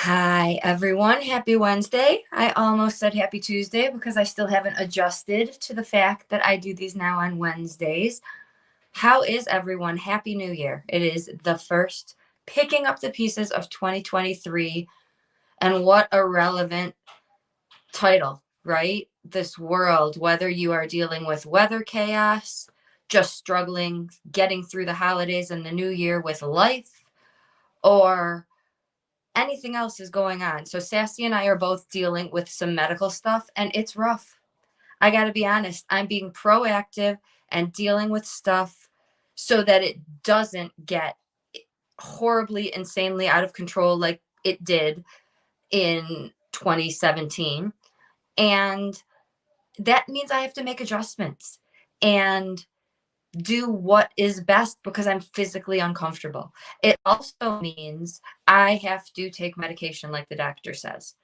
Hi, everyone. Happy Wednesday. I almost said happy Tuesday because I still haven't adjusted to the fact that I do these now on Wednesdays. How is everyone? Happy New Year. It is the first picking up the pieces of 2023. And what a relevant title, right? This world, whether you are dealing with weather chaos, just struggling, getting through the holidays and the new year with life, or anything else is going on. So Sassy and I are both dealing with some medical stuff and it's rough. I got to be honest. I'm being proactive and dealing with stuff so that it doesn't get horribly, insanely out of control like it did in 2017. And that means I have to make adjustments and do what is best because I'm physically uncomfortable. It also means I have to take medication like the doctor says.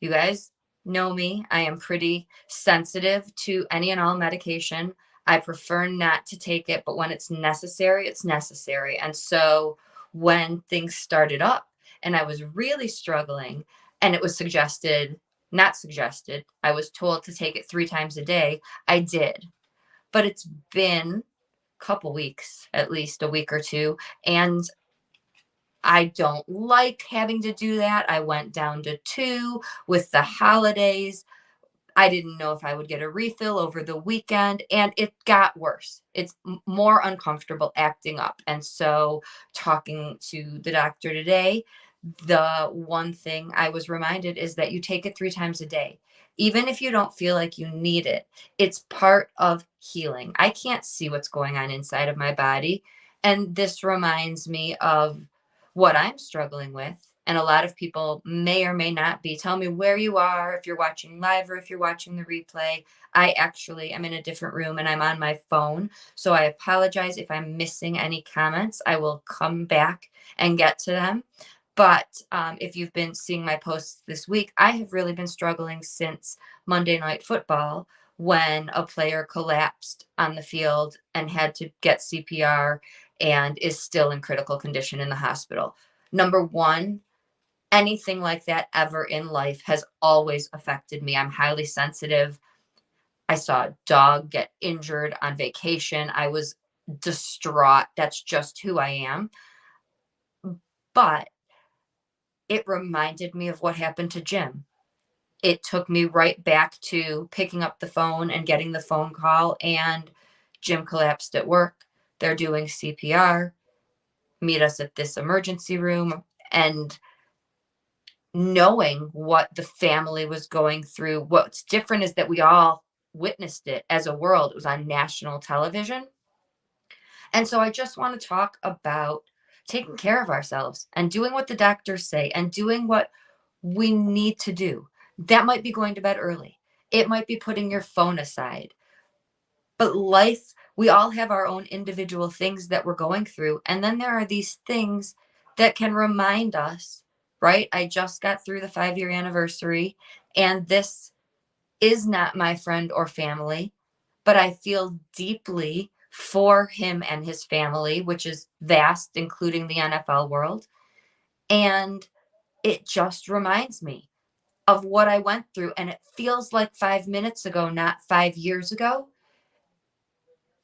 You guys know me. I am pretty sensitive to any and all medication. I prefer not to take it, but when it's necessary, it's necessary. And so when things started up and I was really struggling and it was not suggested, I was told to take it 3 times a day, I did. But it's been couple weeks, at least a week or two. And I don't like having to do that. I went down to 2 with the holidays. I didn't know if I would get a refill over the weekend, and it got worse. It's more uncomfortable acting up. And so, talking to the doctor today, the one thing I was reminded is that you take it 3 times a day. Even if you don't feel like you need it, it's part of healing. I can't see what's going on inside of my body. And this reminds me of what I'm struggling with. And a lot of people may or may not be. Tell me where you are, if you're watching live or if you're watching the replay. I actually am in a different room and I'm on my phone. So I apologize if I'm missing any comments. I will come back and get to them. But if you've been seeing my posts this week, I have really been struggling since Monday Night Football when a player collapsed on the field and had to get CPR and is still in critical condition in the hospital. Number one, anything like that ever in life has always affected me. I'm highly sensitive. I saw a dog get injured on vacation. I was distraught. That's just who I am. But it reminded me of what happened to Jim. It took me right back to picking up the phone and getting the phone call, and Jim collapsed at work. They're doing CPR. Meet us at this emergency room. And knowing what the family was going through, what's different is that we all witnessed it as a world. It was on national television. And so I just want to talk about taking care of ourselves and doing what the doctors say and doing what we need to do. That might be going to bed early. It might be putting your phone aside. But life, we all have our own individual things that we're going through. And then there are these things that can remind us, right? I just got through the 5-year anniversary, and this is not my friend or family, but I feel deeply for him and his family, which is vast, including the NFL world. And it just reminds me of what I went through. And it feels like 5 minutes ago, not 5 years ago.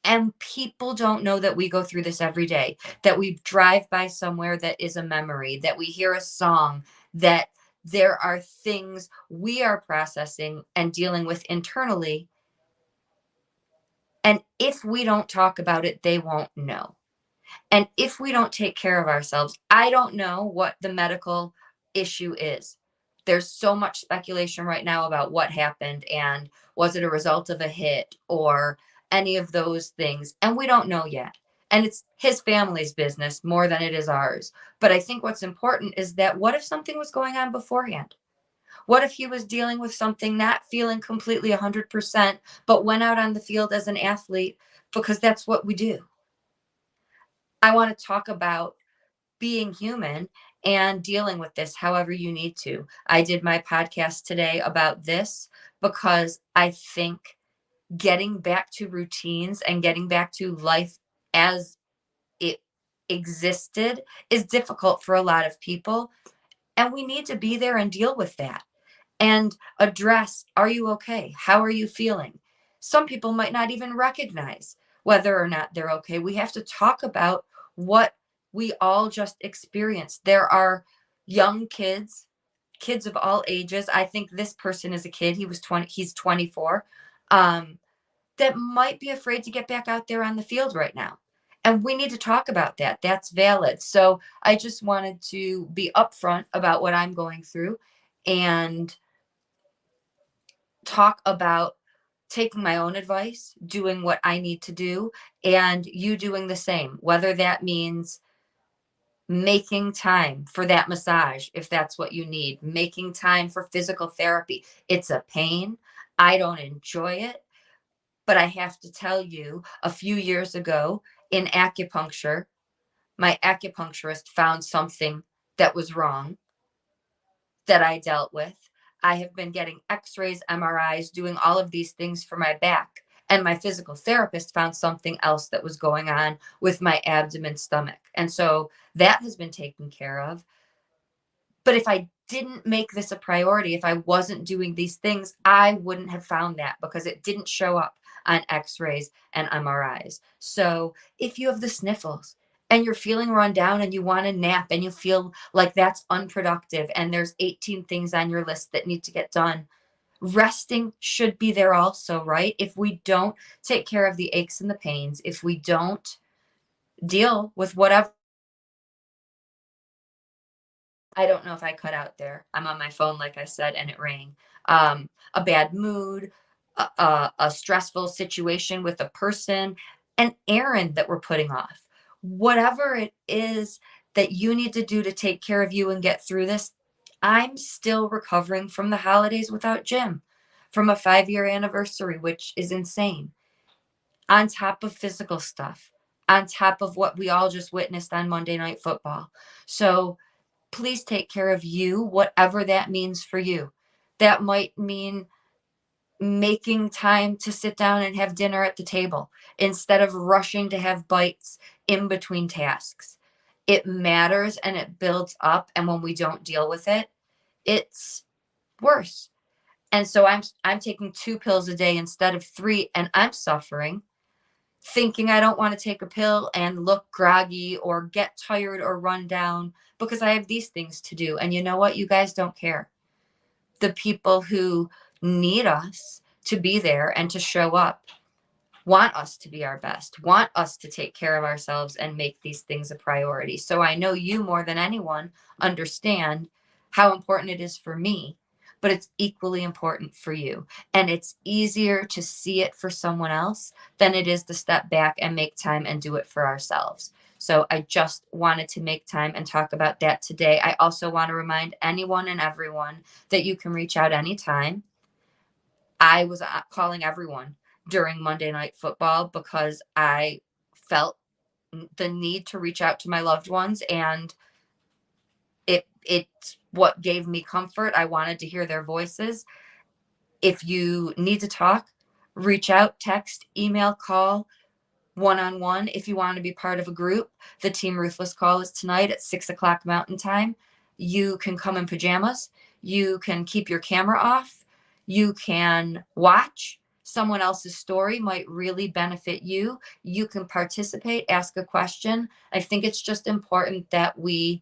And people don't know that we go through this every day, that we drive by somewhere that is a memory, that we hear a song, that there are things we are processing and dealing with internally. And if we don't talk about it, they won't know. And if we don't take care of ourselves, I don't know what the medical issue is. There's so much speculation right now about what happened and was it a result of a hit or any of those things. And we don't know yet. And it's his family's business more than it is ours. But I think what's important is that what if something was going on beforehand? What if he was dealing with something, not feeling completely 100%, but went out on the field as an athlete because that's what we do? I want to talk about being human and dealing with this however you need to. I did my podcast today about this because I think getting back to routines and getting back to life as it existed is difficult for a lot of people. And we need to be there and deal with that and address, are you okay? How are you feeling? Some people might not even recognize whether or not they're okay. We have to talk about what we all just experienced. There are young kids, kids of all ages. I think this person is a kid. He was 20, he's 24. Um, that might be afraid to get back out there on the field right now. And we need to talk about that. That's valid. So I just wanted to be upfront about what I'm going through and talk about taking my own advice, doing what I need to do, and you doing the same, whether that means making time for that massage, if that's what you need, making time for physical therapy. It's a pain. I don't enjoy it. But I have to tell you, a few years ago in acupuncture, my acupuncturist found something that was wrong that I dealt with. I have been getting x-rays, MRIs, doing all of these things for my back. And my physical therapist found something else that was going on with my abdomen, stomach. And so that has been taken care of. But if I didn't make this a priority, if I wasn't doing these things, I wouldn't have found that because it didn't show up on x-rays and MRIs. So if you have the sniffles and you're feeling run down and you want to nap and you feel like that's unproductive and there's 18 things on your list that need to get done, resting should be there also, right? If we don't take care of the aches and the pains, if we don't deal with whatever, I don't know if I cut out there. I'm on my phone, like I said, and it rang. A bad mood, a stressful situation with a person, an errand that we're putting off. Whatever it is that you need to do to take care of you and get through this, I'm still recovering from the holidays without Jim, from a 5-year anniversary, which is insane, on top of physical stuff, on top of what we all just witnessed on Monday Night Football. So, please take care of you, whatever that means for you. That might mean making time to sit down and have dinner at the table instead of rushing to have bites in between tasks. It matters and it builds up. And when we don't deal with it, it's worse. And so I'm taking 2 pills a day instead of 3, and I'm suffering, thinking I don't want to take a pill and look groggy or get tired or run down because I have these things to do. And you know what? You guys don't care. The people who need us to be there and to show up want us to be our best, want us to take care of ourselves and make these things a priority. So I know you more than anyone understand how important it is for me, but it's equally important for you. And it's easier to see it for someone else than it is to step back and make time and do it for ourselves. So I just wanted to make time and talk about that today. I also want to remind anyone and everyone that you can reach out anytime. I was calling everyone during Monday Night Football because I felt the need to reach out to my loved ones, and it's what gave me comfort. I wanted to hear their voices. If you need to talk, reach out, text, email, call, one-on-one. If you want to be part of a group, the Team Ruthless call is tonight at 6 o'clock Mountain Time. You can come in pajamas. You can keep your camera off. You can watch. Someone else's story might really benefit you. You can participate, ask a question. I think it's just important that we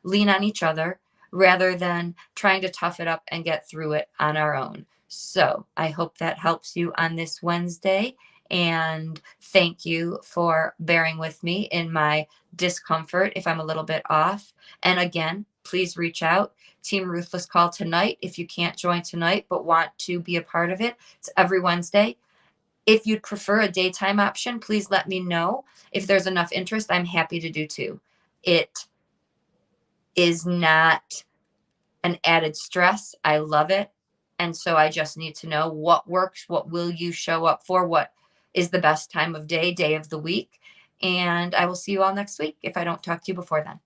lean on each other rather than trying to tough it up and get through it on our own. So I hope that helps you on this Wednesday. And thank you for bearing with me in my discomfort if I'm a little bit off. And again, please reach out. Team Ruthless call tonight if you can't join tonight but want to be a part of it. It's every Wednesday. If you'd prefer a daytime option, please let me know. If there's enough interest, I'm happy to do too. It is not an added stress. I love it. And so I just need to know what works, what will you show up for, what is the best time of day of the week. And I will see you all next week if I don't talk to you before then.